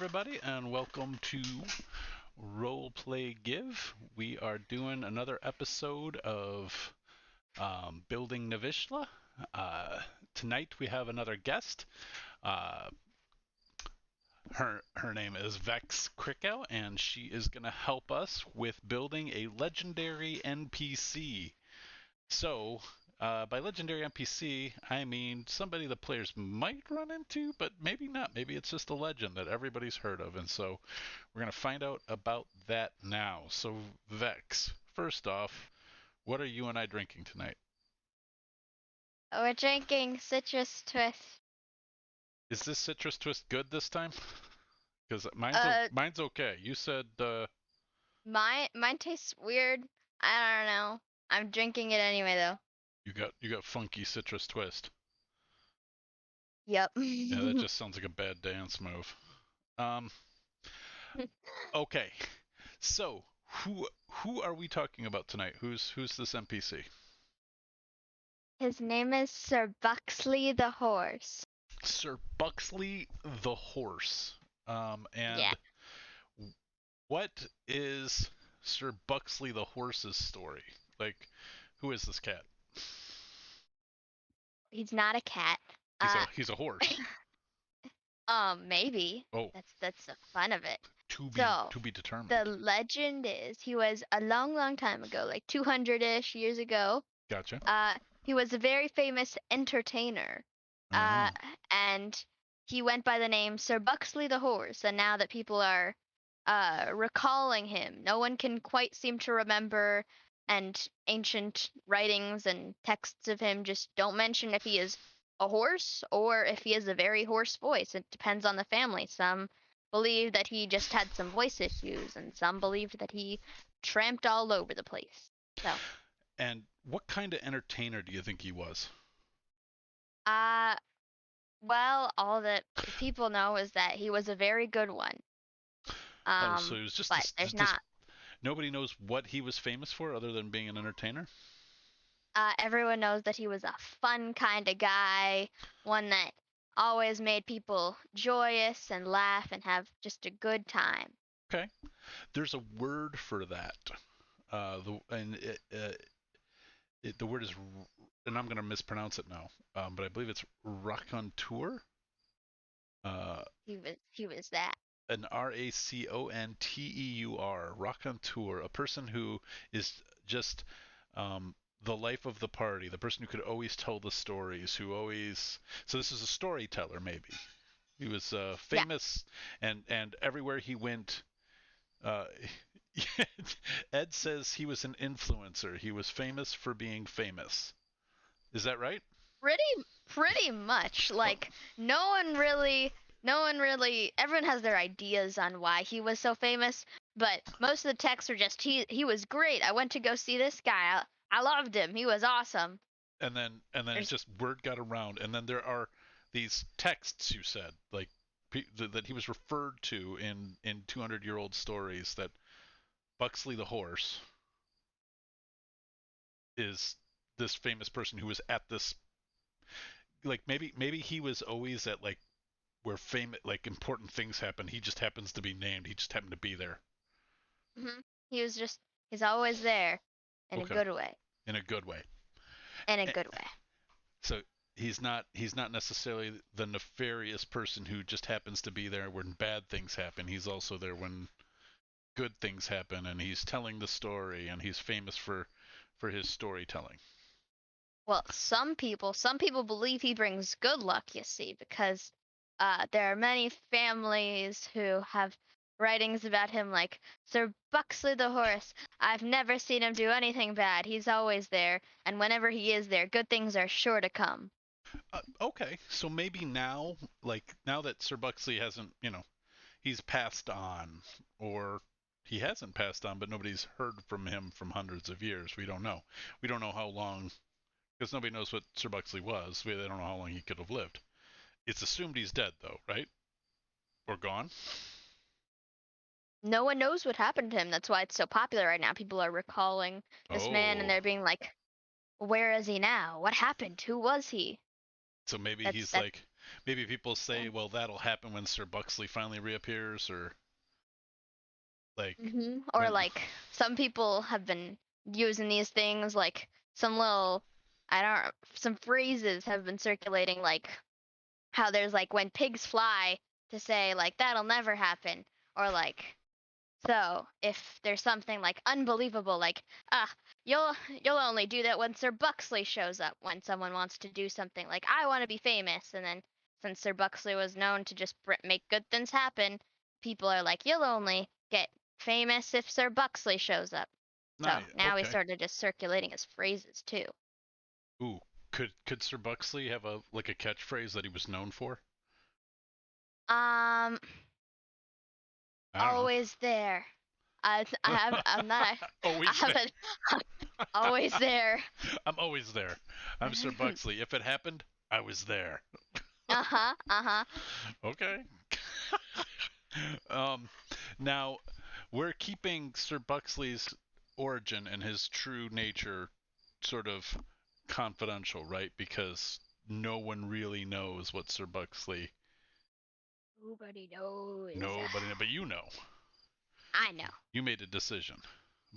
everybody, and welcome to Roleplay Give. We are doing another episode of Building Navyshla. Uh, Tonight we have another guest. Uh, her name is Vex Krickow, and she is going to help us with building a legendary NPC. So, by legendary NPC, I mean somebody the players might run into, but maybe not. Maybe it's just a legend that everybody's heard of. And so we're going to find out about that now. So, Vex, first off, what are you and I drinking tonight? We're drinking citrus twist. Is this citrus twist good this time? Because Uh, mine's okay. You said mine tastes weird. I don't know. I'm drinking it anyway though. you got funky citrus twist. Yep. Yeah, that just sounds like a bad dance move. Um, okay. So, who are we talking about tonight? Who's this NPC? His name is Sir Bucksley the horse. Sir Bucksley the horse. Yeah. And what is Sir Bucksley the horse's story? Like, who is this cat? He's not a cat. He's Uh, a he's a horse. maybe. Oh, That's the fun of it. to be So, to be determined. the legend is he was a long time ago, like 200-ish years ago. Gotcha. Uh, he was a very famous entertainer. Oh, Uh, and he went by the name Sir Bucksley the Horse. And now that people are recalling him, no one can quite seem to remember. And ancient writings and texts of him just don't mention if he is a horse or if he has a very hoarse voice. It depends on the family. Some believe that he just had some voice issues, and some believed that he tramped all over the place. So, and what kind of entertainer do you think he was? uh, well, all that people know is that he was a very good one. Oh, so he was just But this, there's this. not. Nobody knows what he was famous for other than being an entertainer. Everyone knows that he was a fun kind of guy, one that always made people joyous and laugh and have just a good time. Okay, there's a word for that. The word is, and I'm going to mispronounce it now, but I believe it's raconteur. Uh, He was that. an raconteur, raconteur, a person who is just the life of the party, the person who could always tell the stories, who always. So this is a storyteller, maybe. He was Yeah. famous, and everywhere he went, uh, Ed says he was an influencer. He was famous for being famous. Is that right? Pretty much. Well, Like no one really everyone has their ideas on why he was so famous, but most of the texts are just he was great. I went to go see this guy. I loved him. He was awesome. and then it There's just word got around, and then there are these texts you said like that he was referred to in 200-year-old stories that Buxley the horse is this famous person who was at this, like, maybe he was always at, like, where famous, like, important things happen. He just happens to be named. He just happened to be there. hmm he was just he's always there in a Okay, good way. in a good way. In a good way. So he's not necessarily the nefarious person who just happens to be there when bad things happen. He's also there when good things happen, and he's telling the story, and he's famous for his storytelling. Well, some people believe he brings good luck, you see, because there are many families who have writings about him like Sir Bucksley the horse. I've never seen him do anything bad. He's always there, and whenever he is there, good things are sure to come. Okay, so maybe now, like, now that Sir Buxley hasn't, he's passed on, or he hasn't passed on, but nobody's heard from him from hundreds of years. We don't know. We don't know how long, because nobody knows what Sir Buxley was. They don't know how long he could have lived. It's assumed he's dead, though, right? Or gone? No one knows what happened to him. That's why it's so popular right now. People are recalling this man and Oh, they're being like, "Where is he now? What happened? Who was he?" so maybe That's he's that. like maybe people say, well, that'll happen when Sir Bucksley finally reappears, or like Or when. like some people have been using these things like some little I don't some phrases have been circulating like how there's like when pigs fly to say like that'll never happen or like so if there's something like unbelievable like ah you'll you'll only do that when Sir Bucksley shows up when someone wants to do something like I want to be famous and then since Sir Bucksley was known to just make good things happen people are like you'll only get famous if Sir Bucksley shows up so Nice. now we Okay. started just circulating his phrases too. Ooh, could Sir Bucksley have a like a catchphrase that he was known for? um I don't know. Always there. I'm not I Always there. haven't always there. I'm always there. I'm Sir Bucksley. If it happened, I was there. Uh-huh. Uh-huh. Okay. um, now we're keeping Sir Bucksley's origin and his true nature sort of confidential, right? Because no one really knows what Sir Bucksley. Nobody knows. Nobody, but you know, I know. you made a decision,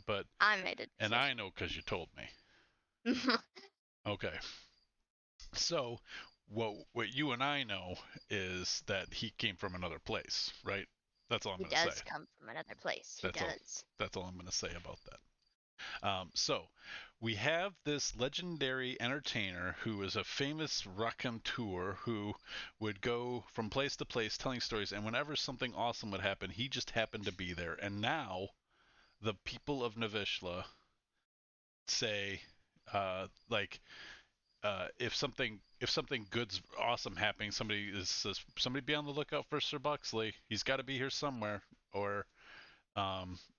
but I made a and I decision. know because you told me. Okay, so what you and I know is that he came from another place, right? That's all I'm He gonna say. does come from another place. He That's all. does. That's all I'm gonna say about that. So we have this legendary entertainer who is a famous raconteur who would go from place to place telling stories, and whenever something awesome would happen, he just happened to be there. And now the people of Navyshla say, like, if something good's awesome happening, says somebody be on the lookout for Sir Bucksley. He's got to be here somewhere, or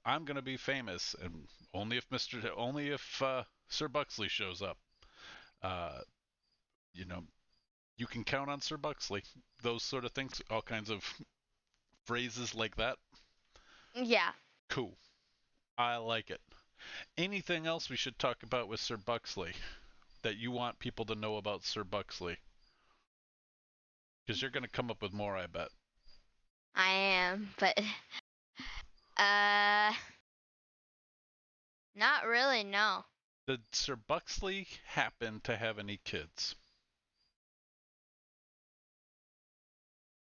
I'm gonna be famous, and only if Sir Bucksley shows up. Uh, you know, you can count on Sir Bucksley. Those sort of things, all kinds of phrases like that. Yeah. Cool. I like it. Anything else we should talk about with Sir Bucksley that you want people to know about Sir Bucksley? Because you're gonna come up with more, I bet. I am, but uh not really, no. Did Sir Bucksley happen to have any kids?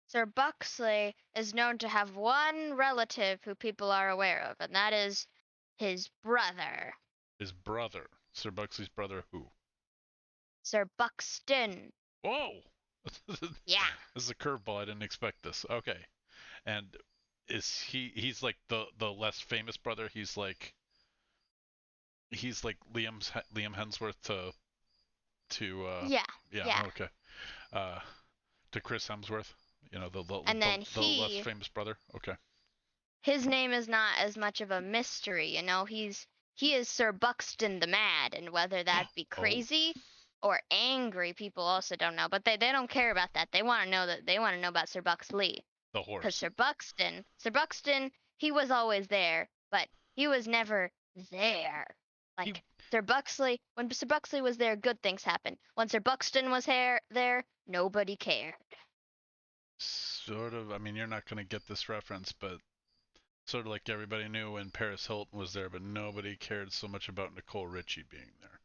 Sir Bucksley is known to have one relative who people are aware of, and that is his brother, His brother, Sir Bucksley's brother, who? Sir Buxton. Whoa! This Yeah. is a curveball. I didn't expect this. Okay. And is he's like the less famous brother? He's like Liam Hemsworth to Yeah. yeah, Yeah. okay. Uh to Chris Hemsworth, And then the less famous brother. Okay. his name is not as much of a mystery, he is Sir Buxton the Mad, and whether that be Oh, crazy or angry, people also don't know. But they don't care about that. They want to know about Sir Buxley. the Because horse. Sir Buxton, he was always there, but he was never there. He Like when Sir Buxley was there, good things happened. When Sir Buxton was there, nobody cared. sort of, I mean, you're not going to get this reference, but sort of like everybody knew when Paris Hilton was there, but nobody cared so much about Nicole Richie being there.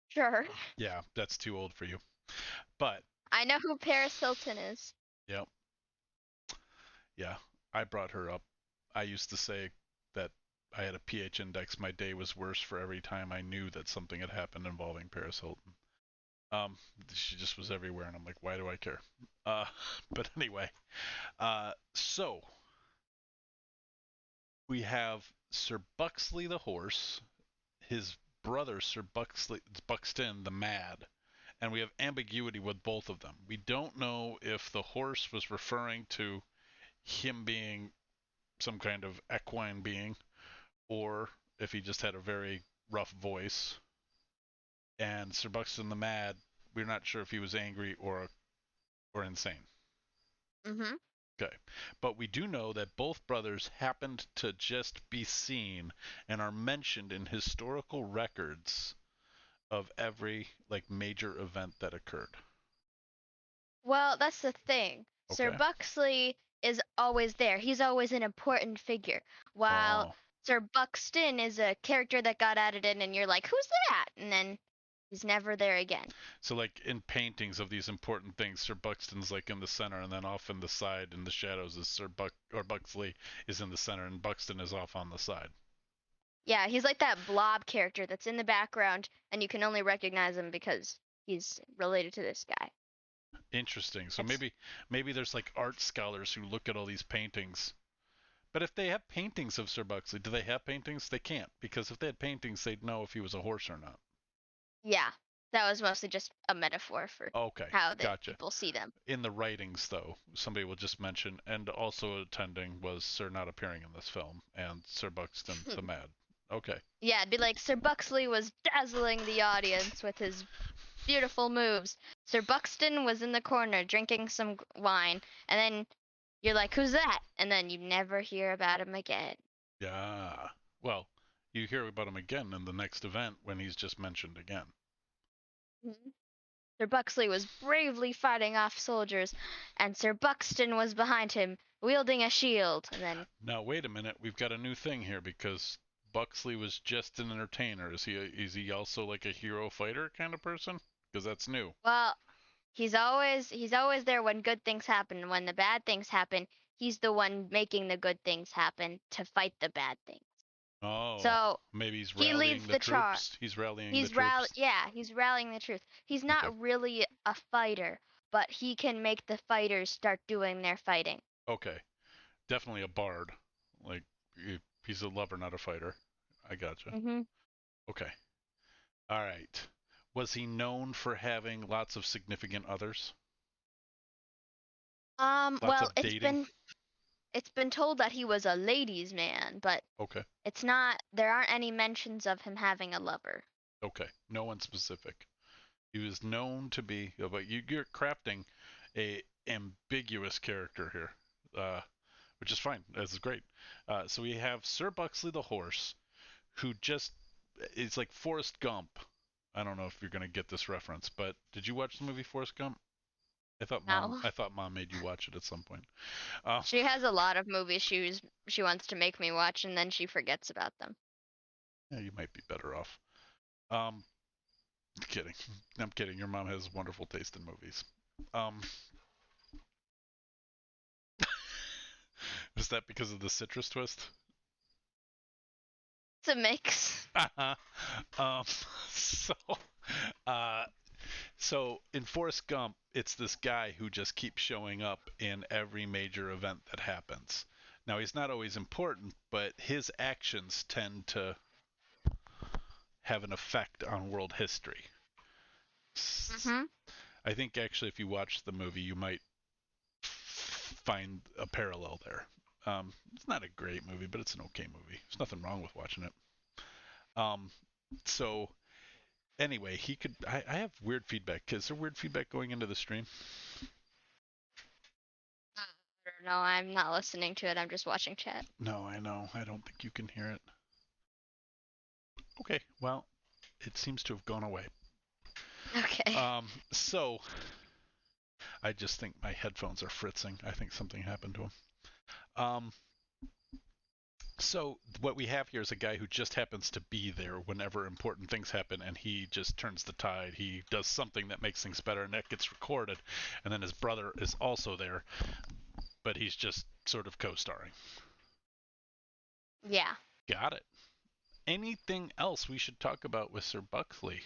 Sure. Yeah, that's too old for you. But I know who Paris Hilton is. yeah, yeah, I brought her up. I used to say that I had a pH index. My day was worse for every time I knew that something had happened involving Paris Hilton. Um, she just was everywhere, and I'm like, why do I care? Uh, but anyway, so we have Sir Bucksley the horse, his brother Sir Buxton the Mad, and we have ambiguity with both of them. We don't know if the horse was referring to him being some kind of equine being, or if he just had a very rough voice. And Sir Buxton the Mad, we're not sure if he was angry or insane. Mm-hmm. Okay. But we do know that both brothers happened to just be seen and are mentioned in historical records of every like major event that occurred. Well, that's the thing. Sir Okay. Bucksley is always there. He's always an important figure. While Oh. Sir Buxton is a character that got added in and you're like, "Who's that?" And then he's never there again. So like in paintings of these important things, Sir Buxton's like in the center, and then off in the side in the shadows is Sir Buck or Buxley is in the center, and Buxton is off on the side. Yeah, he's like that blob character that's in the background and you can only recognize him because he's related to this guy. Interesting. So It's maybe there's like art scholars who look at all these paintings. But if they have paintings of Sir Buxley, do they have paintings? They can't, because if they had paintings, they'd know if he was a horse or not. Yeah. That was mostly just a metaphor for Okay, how the gotcha. people see them. In the writings, though, somebody will just mention, and also attending was Sir not appearing in this film, and Sir Buxton the Mad. Okay. Yeah, it'd be like Sir Buxley was dazzling the audience with his beautiful moves. Sir Buxton was in the corner drinking some wine, and then you're like, "Who's that?" And then you never hear about him again. Yeah. Well, you hear about him again in the next event when he's just mentioned again. Mhm. Sir Buxley was bravely fighting off soldiers, and Sir Buxton was behind him, wielding a shield. And then, Now, wait a minute. We've got a new thing here because Buxley was just an entertainer. Is he also like a hero fighter kind of person? Because that's new. well, he's always there when good things happen. When the bad things happen, he's the one making the good things happen to fight the bad things. Oh, So maybe he's he leads rallying the the charge. troops. He's rallying the troops. He's rallying the truth. He's Okay. not really a fighter, but he can make the fighters start doing their fighting. Okay. Definitely a bard. Like he's a lover, not a fighter. I gotcha. hmm Okay. All right. Was he known for having lots of significant others? Lots Well, of dating? it's been told that he was a ladies' man, but Okay. it's not. There aren't any mentions of him having a lover. Okay. No one specific. He was known to be, but you're crafting a ambiguous character here, which is fine. This is great. So we have Sir Bucksley the horse, who just is like Forrest Gump. I don't know if you're gonna get this reference, but did you watch the movie Forrest Gump? I thought mom. No, I thought mom made you watch it at some point. Uh, she has a lot of movies she wants to make me watch, and then she forgets about them. yeah, you might be better off. Um, kidding. I'm kidding. Your mom has wonderful taste in movies. Um, is that because of the citrus twist? It's a mix. um, so, uh, so in Forrest Gump, it's this guy who just keeps showing up in every major event that happens. Now he's not always important, but his actions tend to have an effect on world history. hmm I think actually, if you watch the movie, you might find a parallel there. It's not a great movie, but it's an okay movie. There's nothing wrong with watching it. Um, so anyway, he could. I have weird feedback. Is there weird feedback going into the stream? I don't know. I'm not listening to it. I'm just watching chat. No, I know. I don't think you can hear it. Okay, well, it seems to have gone away. Okay. So I just think my headphones are fritzing. I think something happened to them. Um, so what we have here is a guy who just happens to be there whenever important things happen, and he just turns the tide. He does something that makes things better, and that gets recorded. And then his brother is also there, but he's just sort of co-starring. Yeah. Got it. Anything else we should talk about with Sir Buckley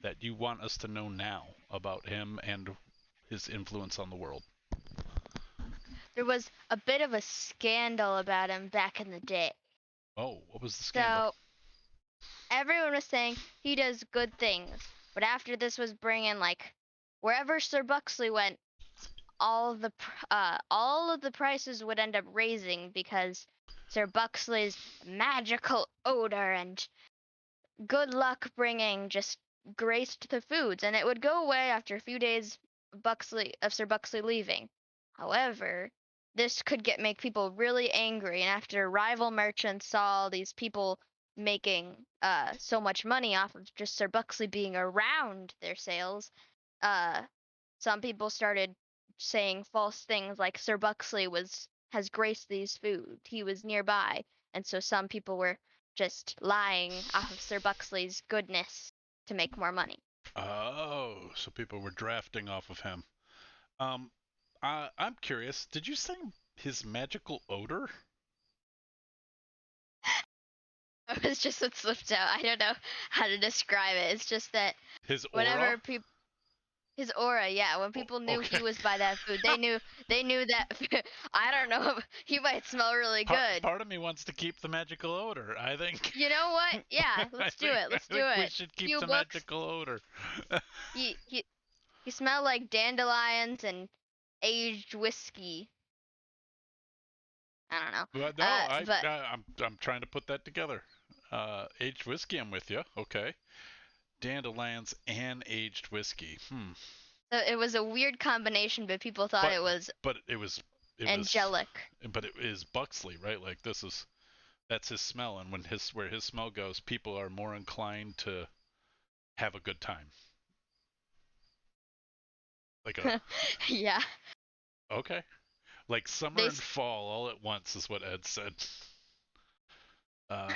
that you want us to know now about him and his influence on the world? There was a bit of a scandal about him back in the day. Oh, what was the scandal? So everyone was saying he does good things, but after this was bringing like wherever Sir Buxley went, all of the prices would end up raising because Sir Buxley's magical odor and good luck bringing just graced the foods, and it would go away after a few days of Sir Buxley leaving. However, this could make people really angry, and after rival merchants saw all these people making so much money off of just Sir Buxley being around their sales, uh, some people started saying false things like Sir Bucksley has graced these food. He was nearby, and so some people were just lying off of Sir Bucksley's goodness to make more money. Oh, so people were drafting off of him. Um, I'm curious. Did you say his magical odor? It was just what slipped out. I don't know how to describe it. It's just that His aura? whenever people his aura, yeah, when people knew Okay. he was by that food, they knew that I don't know, he might smell really good. Part of me wants to keep the magical odor. I think. You know what? Yeah, let's do it. I Let's do think we it. should keep Few the books. magical odor. He smelled like dandelions and aged whiskey. I don't know. But no, But I'm trying to put that together. Aged whiskey, I'm with you. Okay. Dandelions and aged whiskey. it was a weird combination, but people thought But it was but it was angelic. but it is Buxley, right? Like that's his smell, and where his smell goes, people are more inclined to have a good time. Like a Yeah. okay, like summer They and fall all at once is what Ed said. Uh,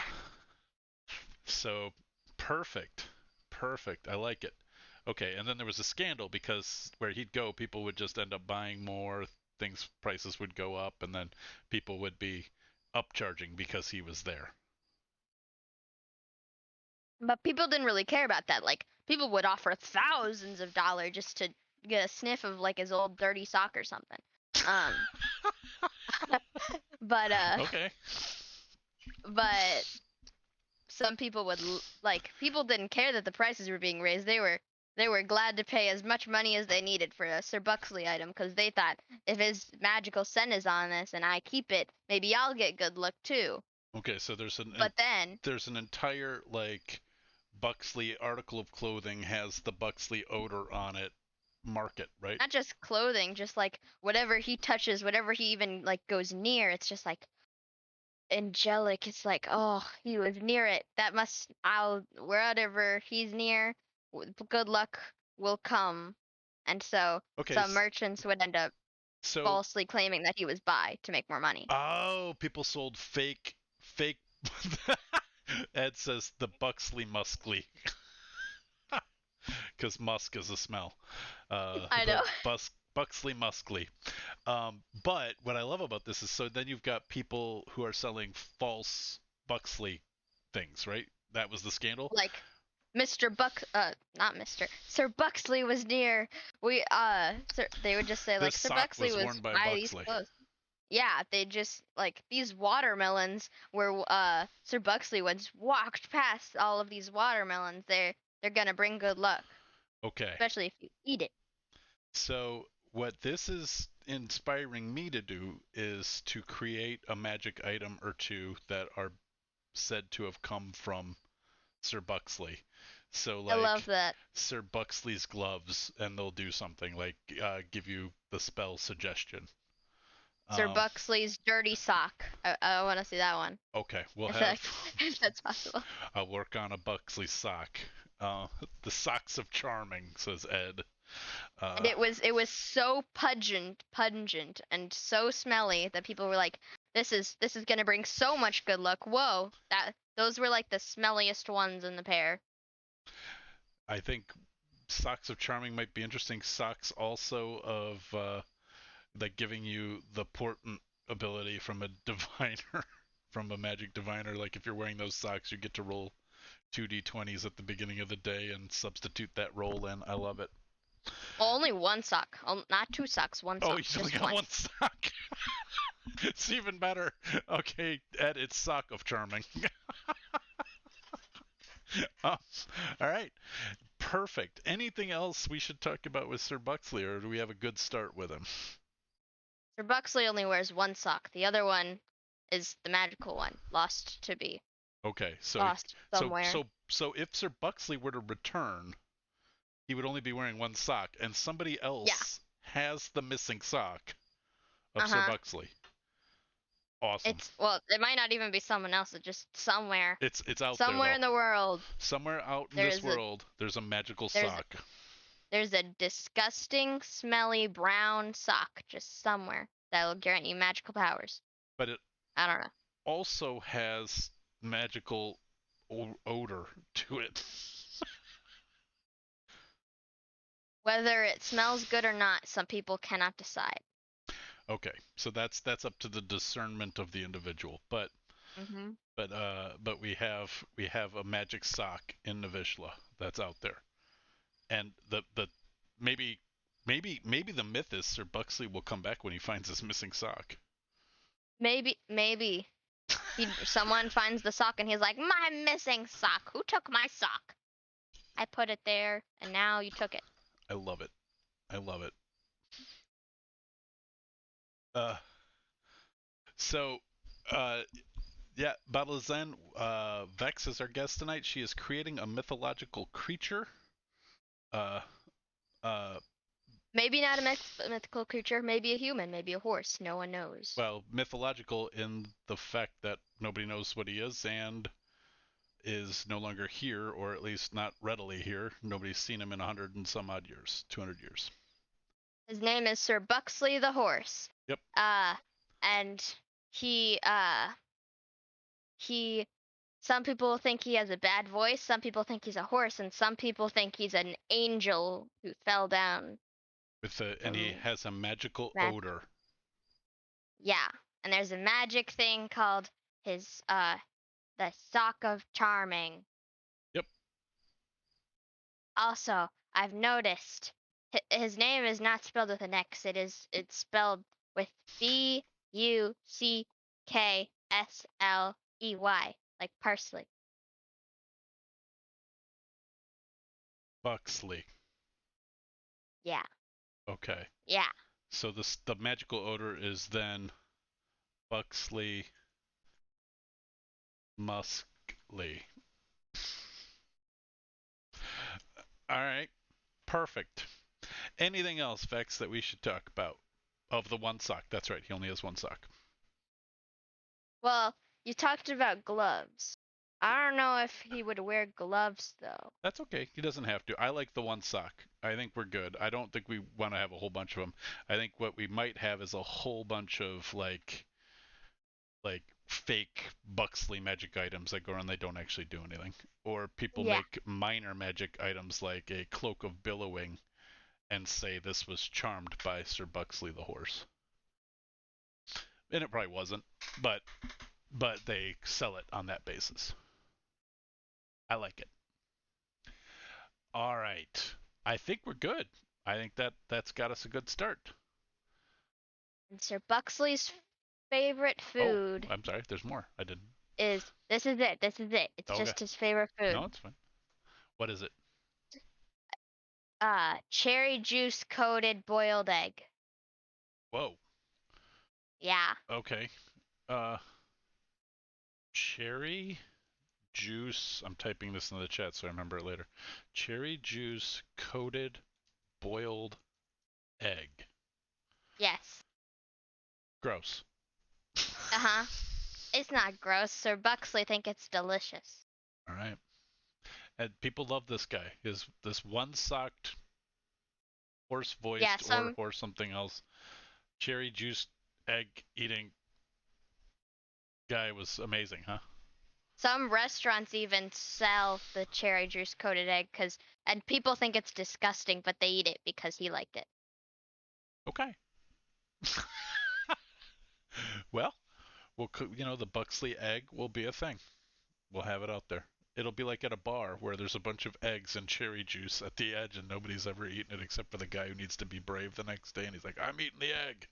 so perfect, perfect. I like it. Okay, and then there was a scandal because where he'd go, people would just end up buying more. Things prices would go up, and then people would be upcharging because he was there. But people didn't really care about that. Like people would offer thousands of dollars just to get a sniff of like his old dirty sock or something. Um, but Okay. but some people would like people didn't care that the prices were being raised. They were glad to pay as much money as they needed for a Sir Bucksley item because they thought if his magical scent is on this and I keep it, maybe I'll get good luck too. Okay, so But then there's an entire like Buxley article of clothing has the Buxley odor on it market, right? not just clothing, just like whatever he touches, whatever he even like goes near, it's just like angelic. It's like, oh, he was near it. That must I'll wherever he's near, good luck will come. And so Okay, some merchants would end up so falsely claiming that he was by to make more money. oh, people sold fake. Ed says the Buxley Muskley because musk is a smell. I The know. Buxley Muskley. But what I love about this is so then you've got people who are selling false Buxley things, right? That was the scandal. Like Mr. Not Mr. Sir Bucksley was near. They would just say like This Sir sock Bucksley was was worn by by these Buxley. clothes. Yeah, they just like these watermelons where Sir Bucksley once walked past all of these watermelons. They're gonna bring good luck, Okay. especially if you eat it. So what this is inspiring me to do is to create a magic item or two that are said to have come from Sir Bucksley. So I love like that. Sir Bucksley's gloves, and they'll do something like give you the spell suggestion. Sir Um, Bucksley's dirty sock. I want to see that one. okay, we'll If have. that, if that's possible. I'll work on a Buxley sock. The socks of charming, says Ed. And Uh, it was so pungent and so smelly that people were like, this is gonna bring so much good luck. Whoa, those were like the smelliest ones in the pair. I think socks of charming might be interesting. Socks also of like giving you the portent ability from a diviner, from a magic diviner. Like if you're wearing those socks, you get to roll 2d20s at the beginning of the day and substitute that roll in. I love it. Well, only one sock, not two socks, one Oh, sock, you only just got one. one sock. It's even better. Okay, Ed, it's sock of charming. um, all right, perfect. Anything else we should talk about with Sir Buxley, or do we have a good start with him? Sir Bucksley only wears one sock. The other one is the magical one, lost to be Okay, lost somewhere. so if Sir Buxley were to return, he would only be wearing one sock, and somebody Yeah. else has the missing sock of Uh Sir huh. Buxley. Awesome. It might not even be someone else. It's just somewhere, It's out there somewhere though. in the world. Somewhere out in There this is a world, there's a magical there's sock. There's a disgusting, smelly brown sock just somewhere that will grant you magical powers. But it I don't know. also has magical odor to it. Whether it smells good or not, some people cannot decide. Okay, so that's up to the discernment of the individual. Mm-hmm. But we have a magic sock in Navyshla that's out there, and the maybe maybe the myth is Sir Bucksley will come back when he finds his missing sock. Maybe someone finds the sock and he's like, "My missing sock. Who took my sock? I put it there, and now you took it." I love it. I love it. Uh, so yeah, Babylon Vex is our guest tonight. She is creating a mythological creature. Uh, uh, Maybe not a mythical creature. Maybe a human. Maybe a horse. No one knows. well, mythological in the fact that nobody knows what he is and is no longer here, or at least not readily here. Nobody's seen him in 100 and some odd years, 200 years. His name is Sir Bucksley the horse. Yep. And he he some people think he has a bad voice, some people think he's a horse, and some people think he's an angel who fell down And he from has a magical that. odor. Yeah. And there's a magic thing called his the sock of charming. Yep. Also, I've noticed his name is not spelled with an X. It's spelled with Buckley, like parsley. Bucksley. Yeah. Okay. Yeah. So the magical odor is then Bucksley Muskley. All right. Perfect. Anything else, Vex, that we should talk about? Of the one sock. That's right. He only has one sock. Well, you talked about gloves. I don't know if he would wear gloves though. That's okay. He doesn't have to. I like the one sock. I think we're good. I don't think we want to have a whole bunch of them. I think what we might have is a whole bunch of like fake Buxley magic items that go around they don't actually do anything. Or people Yeah. make minor magic items like a cloak of billowing and say this was charmed by Sir Bucksley the horse. And it probably wasn't, but they sell it on that basis. I like it. All right. I think we're good. I think that's got us a good start. And Sir Buxley's favorite Oh, food I'm sorry. There's more. I didn't. is this is it. This is it. It's Okay. just his favorite No, food. it's fine. What is it? Cherry juice coated boiled egg. Whoa. Yeah. Okay. Cherry juice. I'm typing this in the chat so I remember it later. Cherry juice coated boiled egg. Yes. Gross. Uh-huh. It's not gross. Sir Buxley think it's delicious. All right. And people love this guy. His this one socked horse Yeah, voiced or some horse something else cherry juice egg eating guy was amazing, huh? some restaurants even sell the cherry juice coated egg and people think it's disgusting, but they eat it because he liked it. Okay. Well, the Buxley egg will be a thing. We'll have it out there. It'll be like at a bar where there's a bunch of eggs and cherry juice at the edge and nobody's ever eaten it except for the guy who needs to be brave the next day and he's like, I'm eating the egg.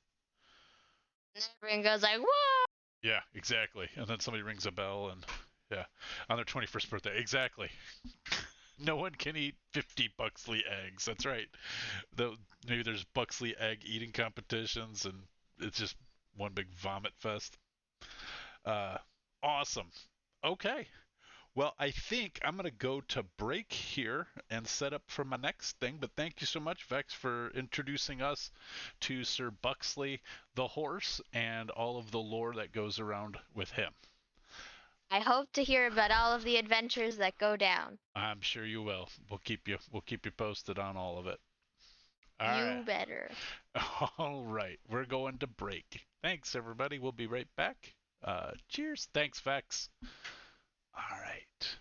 And everyone goes like, "Whoa!" Yeah, exactly. And then somebody rings a bell and yeah, on their 21st birthday. Exactly. No one can eat 50 Buxley eggs. That's right. Maybe there's Buxley egg eating competitions and it's just one big vomit fest. Uh, awesome. Okay. Well, I think I'm going to go to break here and set up for my next thing. But thank you so much, Vex, for introducing us to Sir Bucksley the horse and all of the lore that goes around with him. I hope to hear about all of the adventures that go down. I'm sure you will. We'll keep you posted on all of it. All You right. better. All right. We're going to break. Thanks, everybody. We'll be right back. Cheers. Thanks, Vex. All right.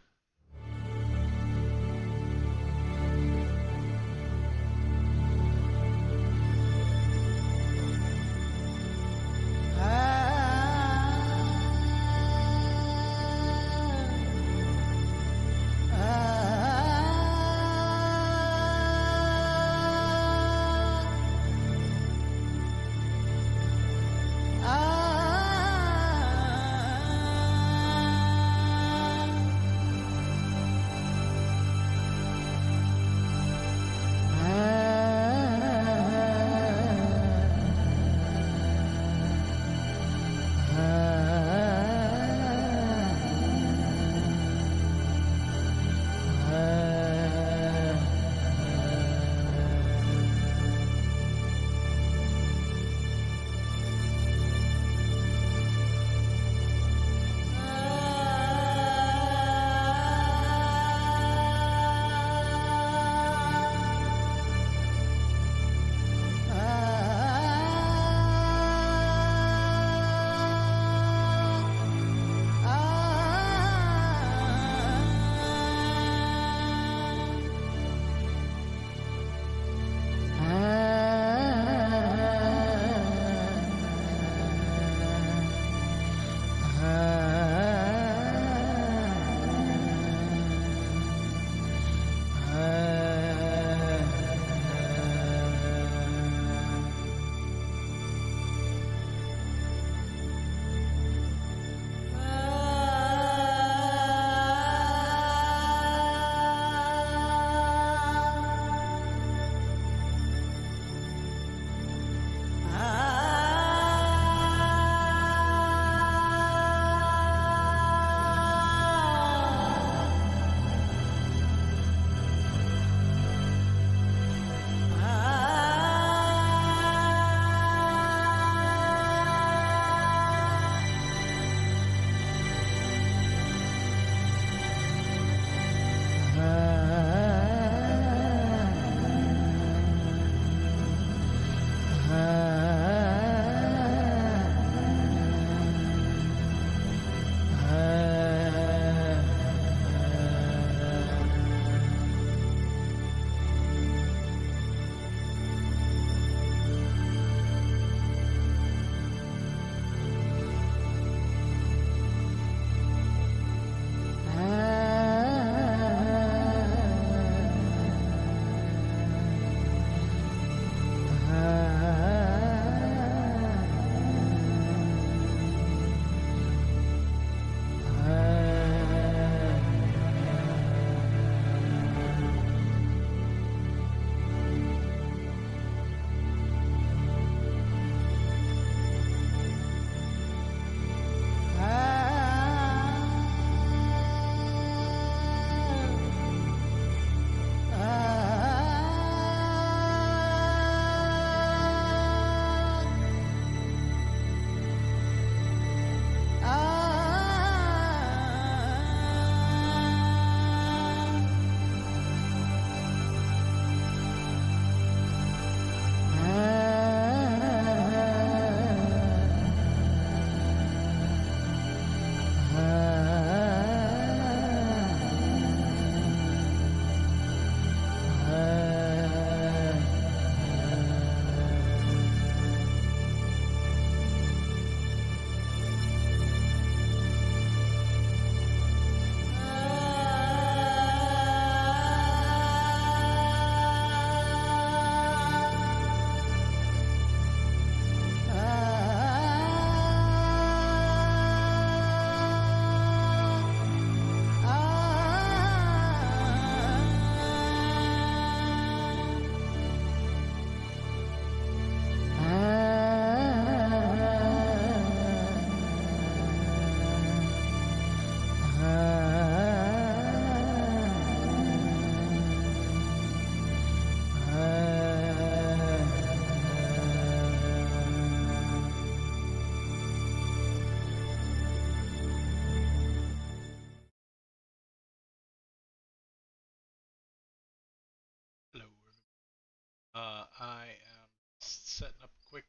I am setting up quick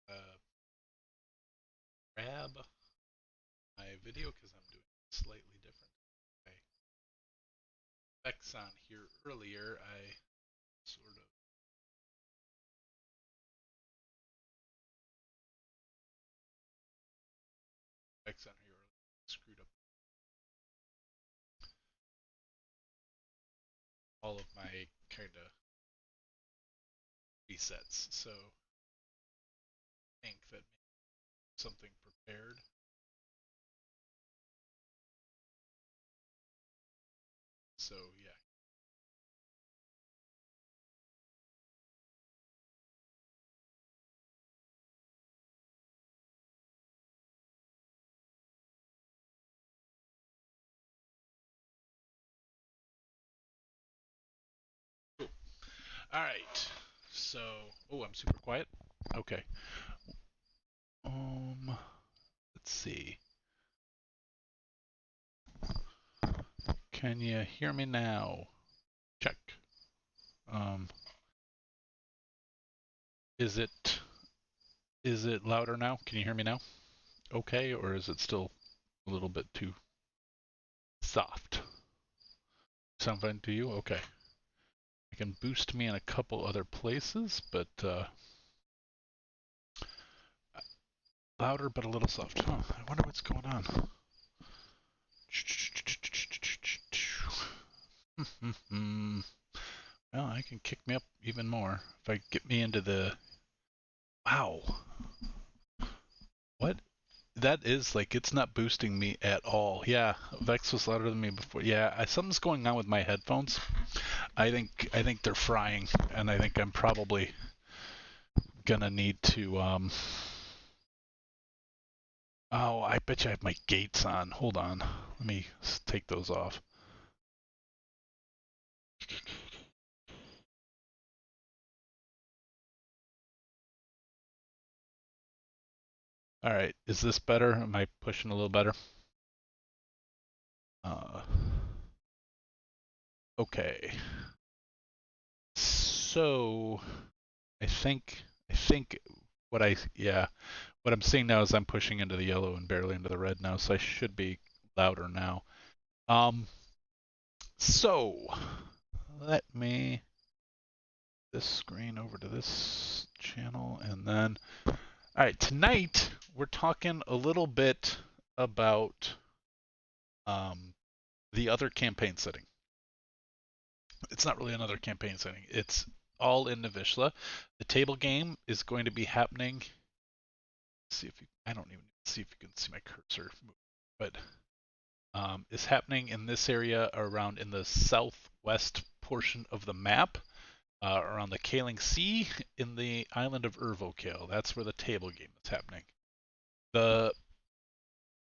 uh, grab my video because I'm doing it slightly different. I effects on here earlier. I sort of effects on here earlier screwed up all of my kind of resets. So I think that something prepared. So yeah. Cool. All right. So, oh, I'm super quiet. Okay. Let's see. Can you hear me now? Check. Um, is it louder now? Can you hear me now? Okay, or is it still a little bit too soft? Sound fine to you? Okay. I can boost me in a couple other places, but louder but a little soft. Huh, I wonder what's going on. Well, I can kick me up even more if I get me into the... Wow. What? That is like it's not boosting me at all. Yeah, Vex was louder than me before. Yeah, something's going on with my headphones. I think they're frying, and I think I'm probably gonna need to Oh, I bet you I have my gates on. Hold on. Let me take those off. All right. Is this better? Am I pushing a little better? Uh, okay. So I think what I'm seeing now is I'm pushing into the yellow and barely into the red now, so I should be louder now. So let me this screen over to this channel, and then all right, tonight we're talking a little bit about um, the other campaign setting. It's not really another campaign setting. It's all in Navyshla. The table game is going to be happening. Let's see if you, I don't even see if you can see my cursor, but is happening in this area around in the southwest portion of the map, around the Kaling Sea in the island of Urvokale. That's where the table game is happening. The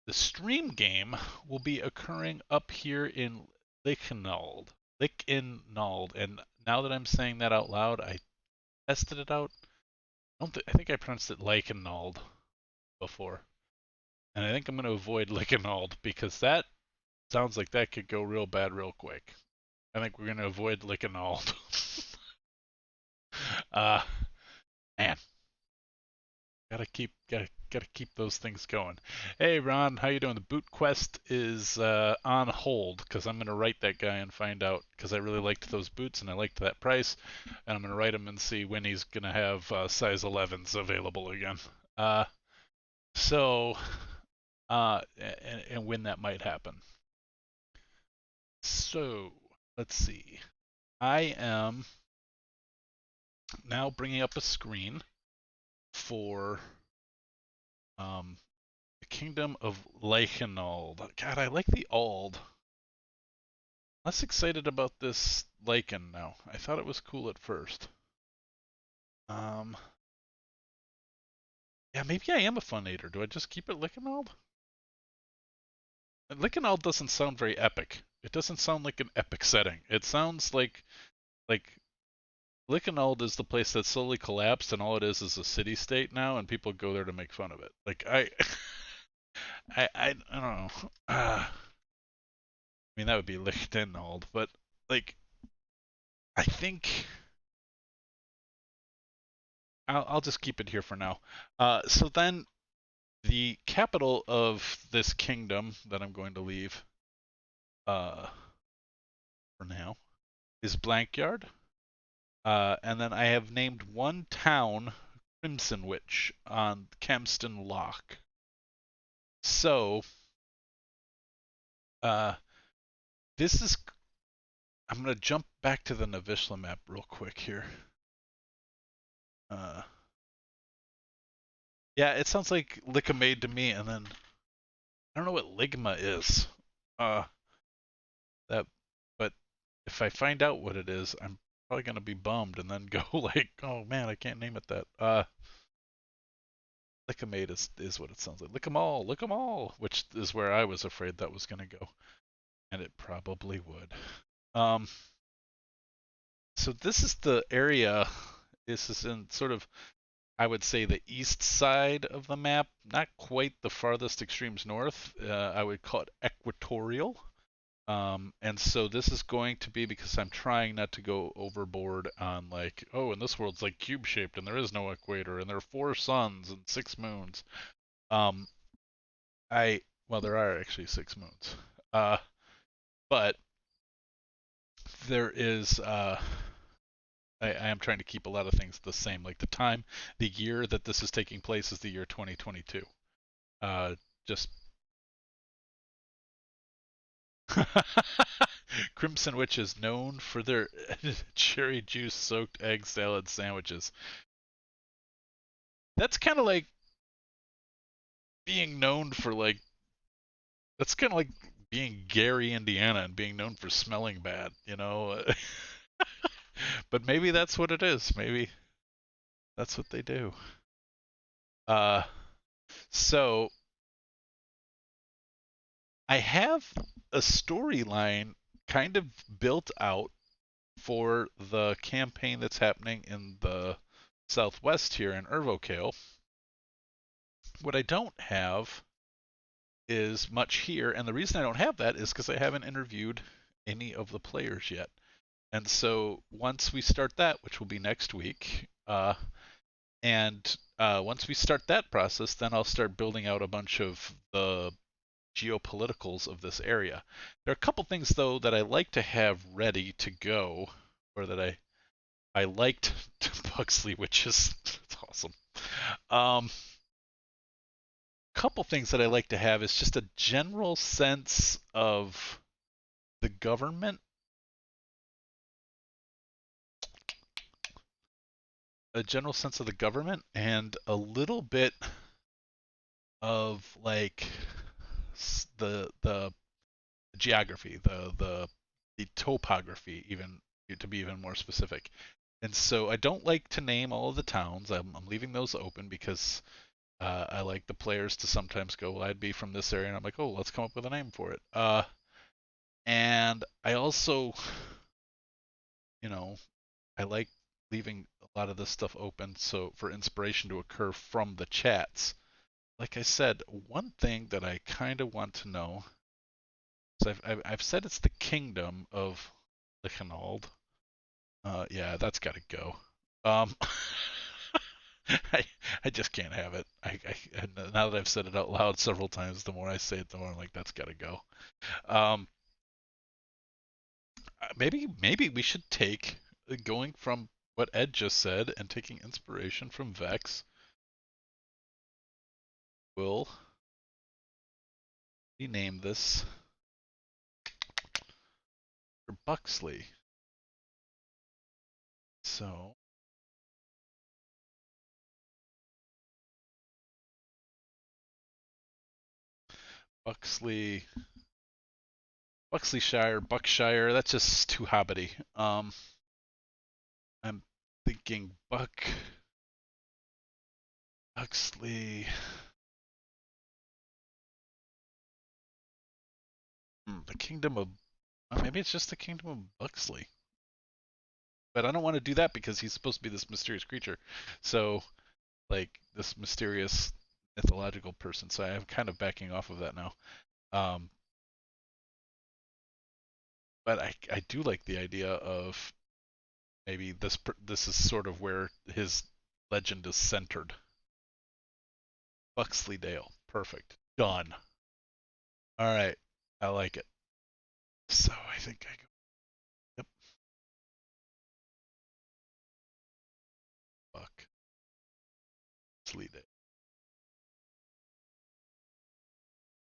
the stream game will be occurring up here in Lichenald. Lichenald. And now that I'm saying that out loud, I tested it out. I think I pronounced it Lichenald before. And I think I'm going to avoid Lichenald because that sounds like that could go real bad real quick. I think we're going to avoid Lichenald. uh, man, gotta keep those things going. Hey Ron, how you doing? The boot quest is on hold because I'm gonna write that guy and find out because I really liked those boots and I liked that price, and I'm gonna write him and see when he's gonna have size 11s available again. So and when that might happen. So let's see. I am now bringing up a screen for um, the Kingdom of Leichenald. God, I like the Ald. Less excited about this Lycan now. I thought it was cool at first. Um, yeah, maybe I am a Funator. Do I just keep it Lycanald? Lycanald doesn't sound very epic. It doesn't sound like an epic setting. It sounds like Lycanald is the place that slowly collapsed, and all it is a city state now, and people go there to make fun of it. Like I don't know. I mean, that would be Lichtenald, but like, I think I'll just keep it here for now. So then the capital of this kingdom that I'm going to leave uh, for now is Blankyard. And then I have named one town Crimsonwich on Kempston Loch. So uh, this is. I'm going to jump back to the Navyshla map real quick here. Uh, yeah, it sounds like Lickamade to me, and then I don't know what Ligma is. Uh, that, but if I find out what it is, I'm probably gonna be bummed and then go like, oh man, I can't name it that. Lickamade is what it sounds like. Lick 'em all, which is where I was afraid that was gonna go, and it probably would. Um, so this is the area. This is in sort of, I would say, the east side of the map, not quite the farthest extremes north. I would call it equatorial. And so this is going to be because I'm trying not to go overboard on like, oh, and this world's like cube shaped and there is no equator and there are four suns and six moons. Um, I well, there are actually six moons. Uh, but there is I am trying to keep a lot of things the same. Like the time, the year that this is taking place is the year 2022. Just Crimson Witch is known for their cherry juice soaked egg salad sandwiches. That's kind of like being known for like that's kind of like being Gary, Indiana, and being known for smelling bad, you know. But maybe that's what it is. Maybe that's what they do. Uh, so I have a storyline kind of built out for the campaign that's happening in the Southwest here in Irvokale. What I don't have is much here, and the reason I don't have that is because I haven't interviewed any of the players yet. And so once we start that, which will be next week, and once we start that process, then I'll start building out a bunch of the geopoliticals of this area. There are a couple things though that I like to have ready to go, or that I liked Buxley, which is it's awesome. Um, Couple things that I like to have is just a general sense of the government, a general sense of the government, and a little bit of like the geography, the topography, even to be even more specific. And so I don't like to name all of the towns. I'm leaving those open because I like the players to sometimes go, well, I'd be from this area, and I'm like, oh, let's come up with a name for it. And I also, you know, I like leaving a lot of this stuff open so for inspiration to occur from the chats. Like I said, one thing that I kind of want to know, so I've said it's the kingdom of Lichenald. Yeah, that's got to go. Um, I I just can't have it. Now that I've said it out loud several times, the more I say it, the more I'm like, that's got to go. Um, maybe we should take going from what Ed just said and taking inspiration from Vex. We'll rename this for Bucksley. So Bucksley, Bucksleyshire, Buckshire. That's just too hobbity. I'm thinking Bucksley. The kingdom of maybe it's just the kingdom of Bucksley. But I don't want to do that because he's supposed to be this mysterious creature. So like this mysterious mythological person. So I'm kind of backing off of that now. Um, but I do like the idea of maybe this is sort of where his Legend is centered. Buxleydale. Perfect. Done. All right. I like it. So I think I go. Yep. Buxleydale.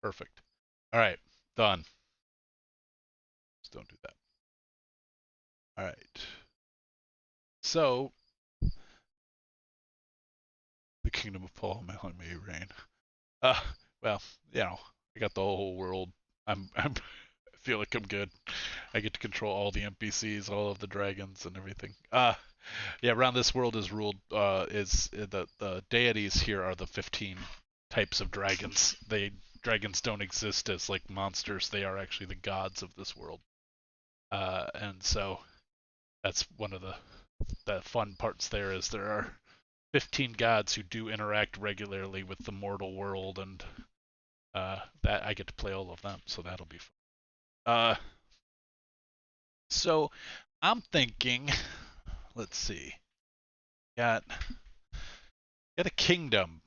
Perfect. All right. Done. Just don't do that. All right. So the kingdom of Paul may reign. Uh, well, I got the whole world. I feel like I'm good. I get to control all the NPCs, all of the dragons, and everything. Yeah. Around this world is ruled. Is the deities here are the 15 types of dragons. Dragons don't exist as like monsters. They are actually the gods of this world. And so that's one of the fun parts. There are 15 gods who do interact regularly with the mortal world, and that I get to play all of them, so that'll be fun. So I'm thinking, let's see, got got a kingdom.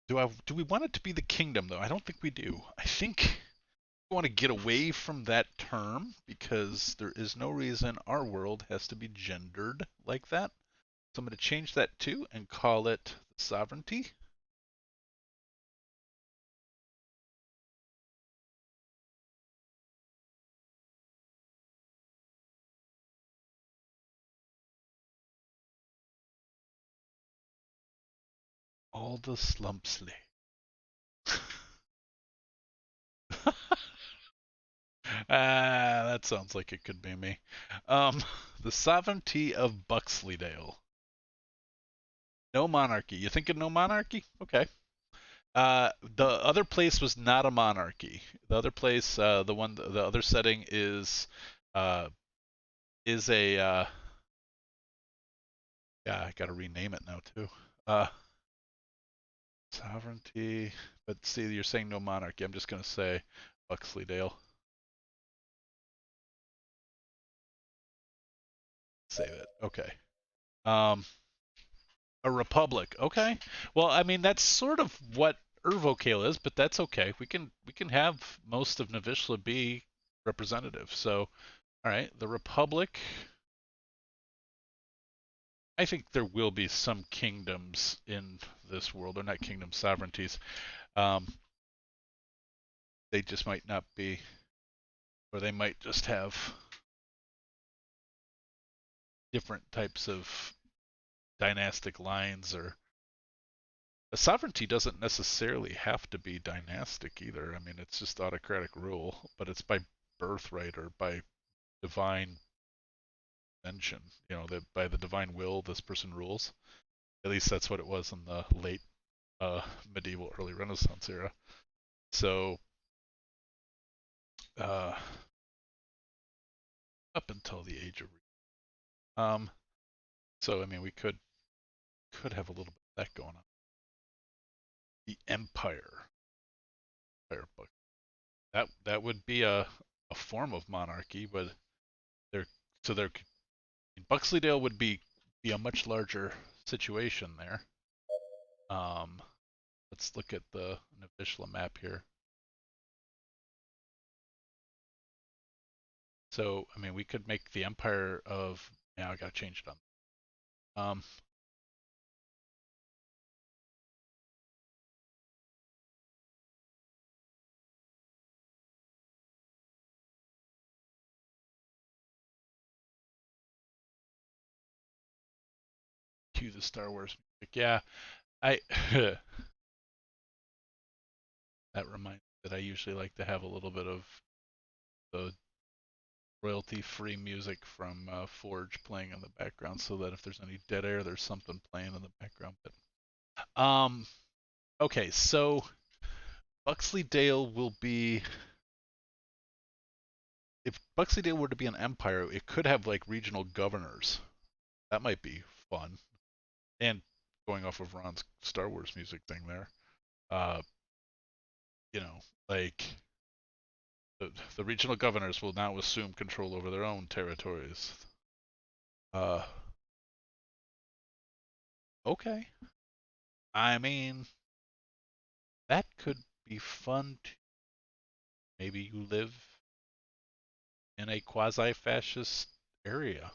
Do we want it to be the kingdom though? I don't think we do. I think we want to get away from that term because there is no reason our world has to be gendered like that. So I'm going to change that too and call it sovereignty. All the slumpsly. That sounds like it could be me. Um, the sovereignty of Buxleydale. No monarchy. You thinking no monarchy? Okay. The other place was not a monarchy. The other place, the other setting uh, is a, yeah, I gotta rename it now too. Uh, sovereignty, but see, you're saying no monarchy. I'm just gonna say Buxleydale. Save it. Okay. Um, a republic. Okay. Well, I mean that's sort of what Urvokale is, but that's okay. We can have most of Navyshla be representative. So, all right, the republic. I think there will be some kingdoms in this world. They're not kingdom sovereignties. Um, they just might not be, or they might just have different types of dynastic lines. Or a sovereignty doesn't necessarily have to be dynastic either. I mean, it's just autocratic rule, but it's by birthright or by divine mention. That by the divine will, this person rules. At least that's what it was in the late medieval, early Renaissance era. So uh, up until the age of um, so I mean we could have a little bit of that going on. The Empire book. That would be a form of monarchy, but there so there Buxleydale would be a much larger situation there. Um, let's look at the Navyshla map here. So I mean we could make the Empire of now I gotta change it on. Cue the Star Wars music. Yeah, I that reminds me that I usually like to have a little bit of the royalty-free music from Forge playing in the background, so that if there's any dead air, there's something playing in the background. But okay, so Buxleydale will be if Buxleydale were to be an empire, it could have like regional governors. That might be fun. And going off of Ron's Star Wars music thing there, uh, you know, like the regional governors will now assume control over their own territories. Uh, Okay. I mean, that could be fun. Maybe you live in a quasi-fascist area,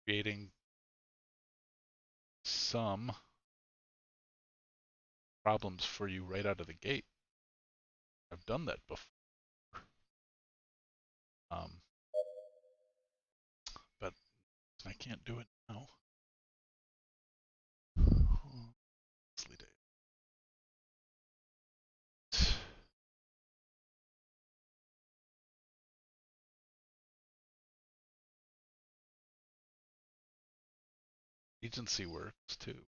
creating some problems for you right out of the gate. I've done that before, um, but I can't do it now. Agency works too.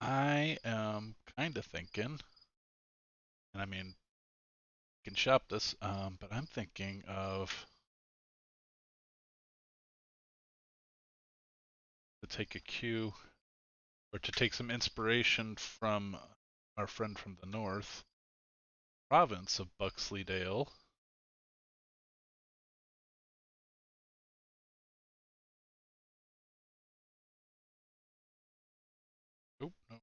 I am kind of thinking, and I mean, you can shop this, but I'm thinking of to take a cue or to take some inspiration from our friend from the north, province of Buxleydale. Oh, no,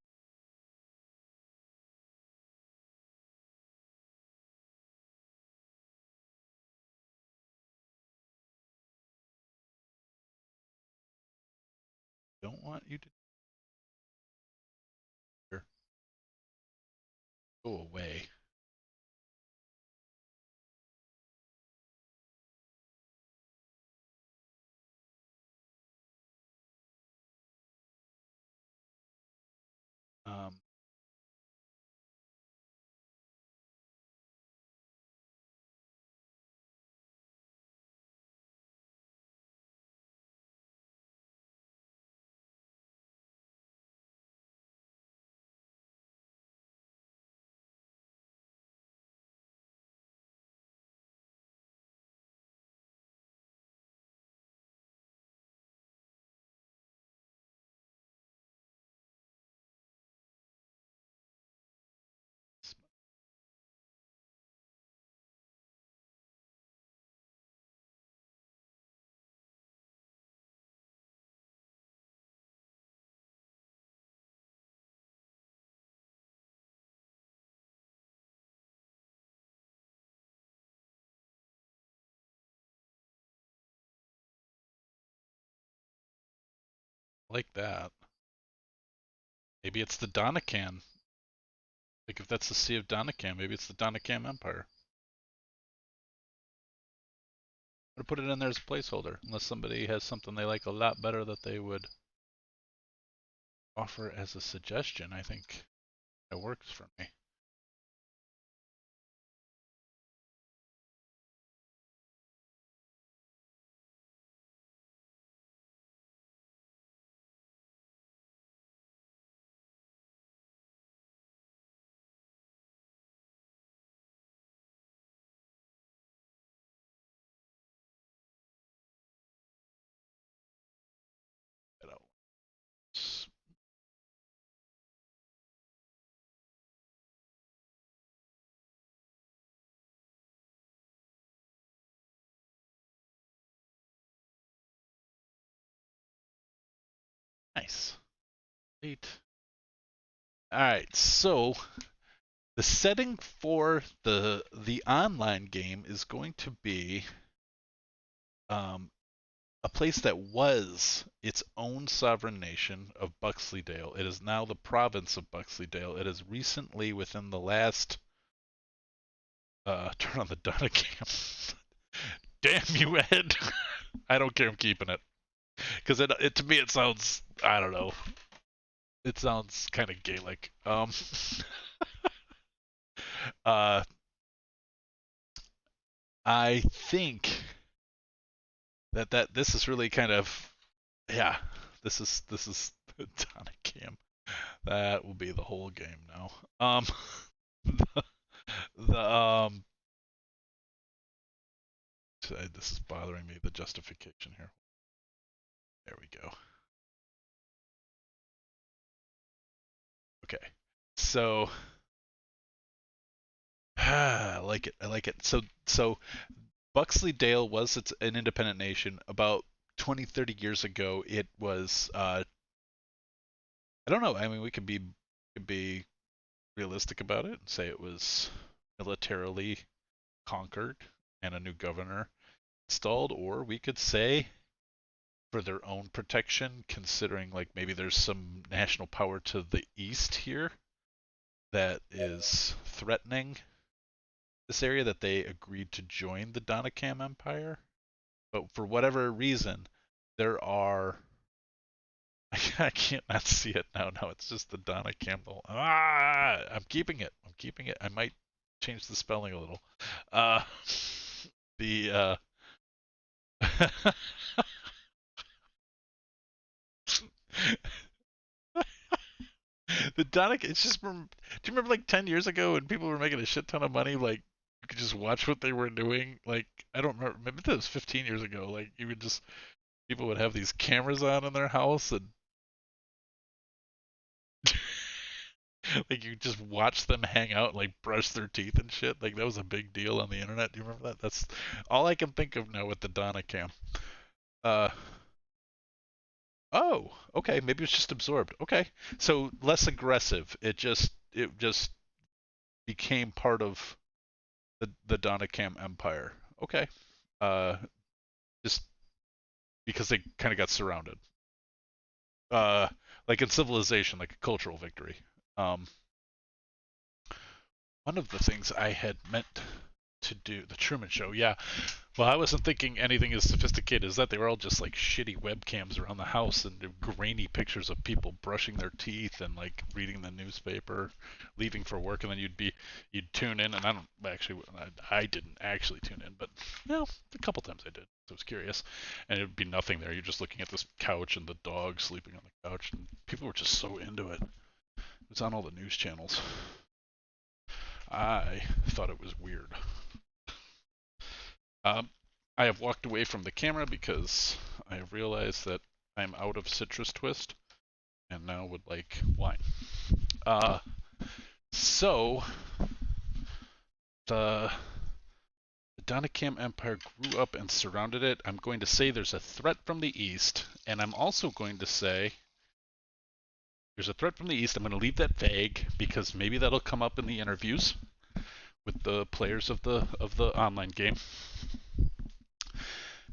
don't want you to go away. Um, like that. Maybe it's the Donacan. Like if that's the Sea of Donacan, maybe it's the Donacan Empire. Or put it in there as a placeholder, unless somebody has something they like a lot better that they would offer as a suggestion. I think it works for me. Nice. 8. All right, so the setting for the online game is going to be um, a place that was its own sovereign nation of Buxleydale. It is now the province of Buxleydale. It has recently, within the last turn on the Donna cam. Damn you, Ed! I don't care. I'm keeping it because it to me it sounds, I don't know. It sounds kind of Gaelic. Uh, I think that this is really kind of, yeah. This is Donna cam. That will be the whole game now. The, the this is bothering me. The justification here. There we go. Okay. So I like it. I like it. So Buxley Dale was an independent nation. About 20, 30 years ago, it was. I don't know. I mean, we could be realistic about it and say it was militarily conquered and a new governor installed, or we could say for their own protection, considering like maybe there's some national power to the east here that is threatening this area, that they agreed to join the Donacam Empire. But for whatever reason, there are. I can't not see it now. No, it's just the Donna Campbell. I'm keeping it. I'm keeping it. I might change the spelling a little. Uh, the the Donna. It's just. Do you remember like 10 years ago when people were making a shit ton of money? Like you could just watch what they were doing. Like I don't remember. Maybe that was 15 years ago. Like you would just people would have these cameras on in their house and like you just watch them hang out and like brush their teeth and shit. Like that was a big deal on the internet. Do you remember that? That's all I can think of now with the Donna cam. Uh oh, okay, maybe it's just absorbed. Okay. So less aggressive. It just became part of the Donna cam empire. Okay. Uh just because they kind of got surrounded. Uh like in civilization, like a cultural victory. Um One of the things I had meant to do, the Truman Show, yeah. Well, I wasn't thinking anything as sophisticated as that. They were all just like shitty webcams around the house and grainy pictures of people brushing their teeth and like reading the newspaper, leaving for work, and then you'd tune in, and I don't actually, I didn't actually tune in, but a couple times I did. So I was curious, and it would be nothing there. You're just looking at this couch and the dog sleeping on the couch, and people were just so into it. It was on all the news channels. I thought it was weird. Um, I have walked away from the camera because I have realized that I'm out of citrus twist and now would like wine. Uh, so the Donacam Empire grew up and surrounded it. I'm going to say there's a threat from the east, and I'm also going to say there's a threat from the east. I'm going to leave that vague because maybe that'll come up in the interviews with the players of the online game,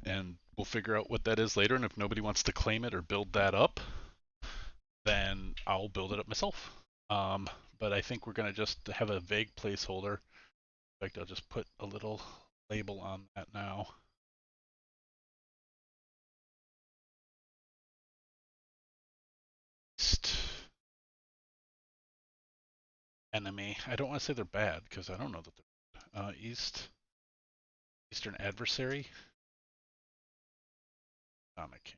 and we'll figure out what that is later. And if nobody wants to claim it or build that up, then I'll build it up myself. Um, but I think we're gonna just have a vague placeholder. In fact, I'll just put a little label on that now. East enemy. I don't want to say they're bad because I don't know that they're Eastern adversary. Atomic.